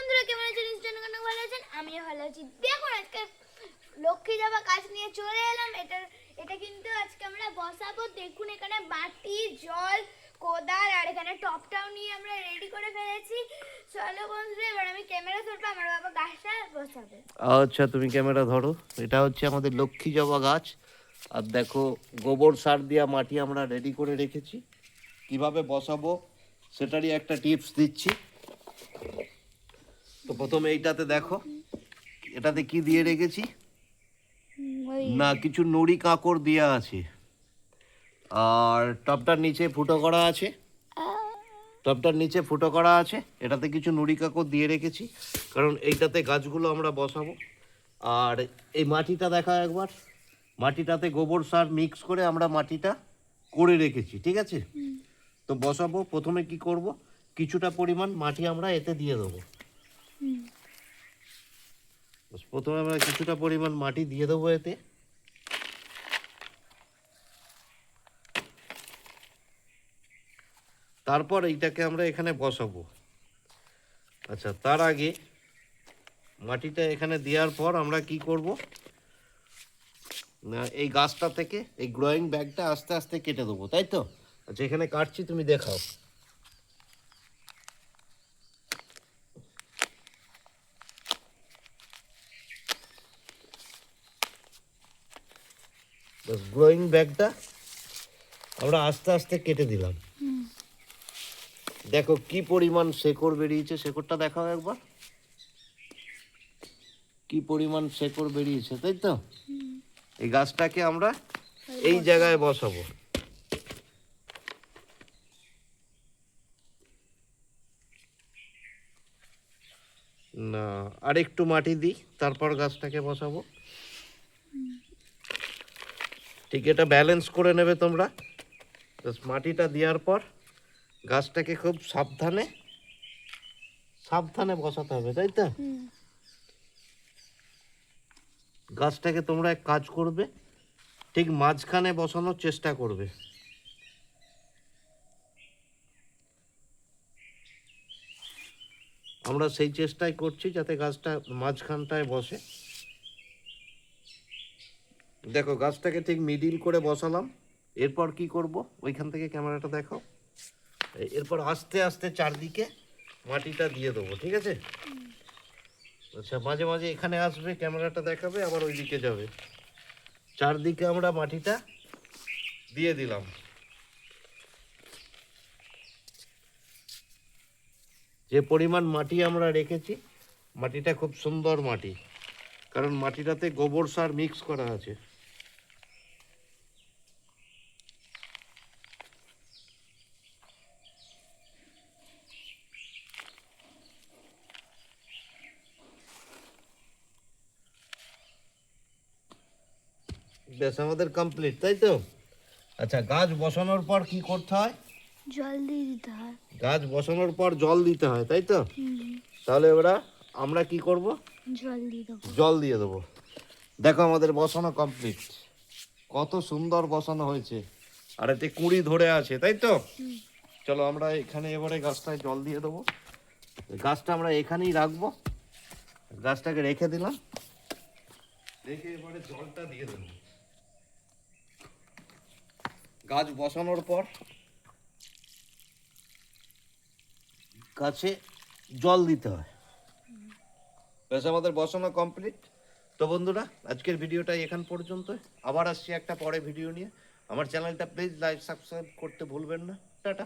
বন্ধুরা, কেমন আছেন? নিশ্চয়ই অনেক ভালো আছেন, আমিও ভালো আছি। দেখুন, আজকে লক্ষ্মী জবা গাছ নিয়ে চলে এলাম। এটা কিন্তু আজকে আমরা বসাবো। দেখুন, এখানে বাটি, জল, কোদাল আর এখানে টপটাও নিয়ে আমরা রেডি করে ফেলেছি। চলো বন্ধুরা, এবার আমি ক্যামেরা ধরবো, আমার বাবা গাছটা বসাবে। আচ্ছা, তুমি ক্যামেরা ধরো। এটা হচ্ছে আমাদের লক্ষ্মী জবা গাছ। আর দেখো, গোবর সার দিয়া মাটি আমরা রেডি করে রেখেছি। কিভাবে বসাবো সেটারই একটা টিপস দিচ্ছি। তো প্রথমে এইটাতে দেখো, এটাতে কি দিয়ে রেখেছি না, কিছু নুড়ি কাঁকড় দেওয়া আছে। আর টবটার নিচে ফুটো করা আছে। এটাতে কিছু নুড়ি কাঁকড় দিয়ে রেখেছি, কারণ এইটাতে গাছগুলো আমরা বসাবো। আর এই মাটিটা দেখা একবার, মাটিটাতে গোবর সার মিক্স করে আমরা মাটিটা করে রেখেছি, ঠিক আছে? তো বসাবো। প্রথমে কি করব, কিছুটা পরিমাণ মাটি আমরা এতে দিয়ে দেবো। প্রথমে আমরা কিছুটা পরিমাণ মাটি দিয়ে দেবো এতে। তারপর এইটাকে আমরা এখানে বসাবো। আচ্ছা, তার আগে মাটিটা এখানে দেওয়ার পর আমরা কি করব না, এই গাছটা থেকে এই গ্রোয়িং ব্যাগটা আস্তে আস্তে কেটে দেবো, তাই তো? আচ্ছা, এখানে কাটছি, তুমি দেখাও। গ্রোয়িং ব্যাগটা আমরা আস্তে আস্তে কেটে দিলাম। দেখো কি পরিমাণ শেকড় বেরিয়েছে, শেকড়টা দেখাও একবার। কি পরিমাণ শেকড় বেরিয়েছে, তাই তো? এই গাছটাকে আমরা এই জায়গায় বসাবো। না, আর একটু মাটি দিই, তারপর গাছটাকে বসাবো। ঠিক, এটা ব্যালেন্স করে নেবে তোমরা। মাটিটা দেওয়ার পর গাছটাকে খুব সাবধানে সাবধানে বসাতে হবে, তাই তো? গাছটাকে তোমরা এক কাজ করবে, ঠিক মাঝখানে বসানোর চেষ্টা করবে। আমরা সেই চেষ্টাই করছি যাতে গাছটা মাঝখানটায় বসে। দেখো, গাছটাকে ঠিক মিডিল করে বসালাম। এরপর কি করব, ওইখান থেকে ক্যামেরাটা দেখো। এরপর আস্তে আস্তে চারদিকে মাটিটা দিয়ে দেবো, ঠিক আছে? আচ্ছা, মাঝে মাঝে এখানে আসবে, ক্যামেরাটা দেখাবে, আবার ওইদিকে যাবে। চারদিকে আমরা মাটিটা দিয়ে দিলাম। যে পরিমাণ মাটি আমরা রেখেছি, মাটিটা খুব সুন্দর মাটি, কারণ মাটিটাতে গোবর সার মিক্স করা আছে। ব্যাস, আমাদের কমপ্লিট, তাই তো? আচ্ছা, গাছ বসানোর পর কি করতে হয়? জল দিয়ে দিতে হয়। গাছ বসানোর পর জল দিতে হয়, তাই তো? তাহলে এবার আমরা কি করব, জল দিয়ে দেবো। জল দিয়ে দেবো। দেখো, আমাদের বসানো কমপ্লিট। কত সুন্দর বসানো হয়েছে, আর এতে কুঁড়ি ধরে আছে, তাই তো? চলো আমরা এখানে এবারে গাছটায় জল দিয়ে দেবো। গাছটা আমরা এখানেই রাখবো। গাছটাকে রেখে দিলাম, রেখে এবারে জলটা দিয়ে দেবো। গাছ বসানোর পর গাছে জল দিতে হয়। ব্যাস, আমাদের বসানো কমপ্লিট। তো বন্ধুরা, আজকের ভিডিওটা এখান পর্যন্ত। আবার আসছি একটা পরে ভিডিও নিয়ে। আমার চ্যানেলটা প্লিজ লাইক সাবস্ক্রাইব করতে ভুলবেন না। টাটা।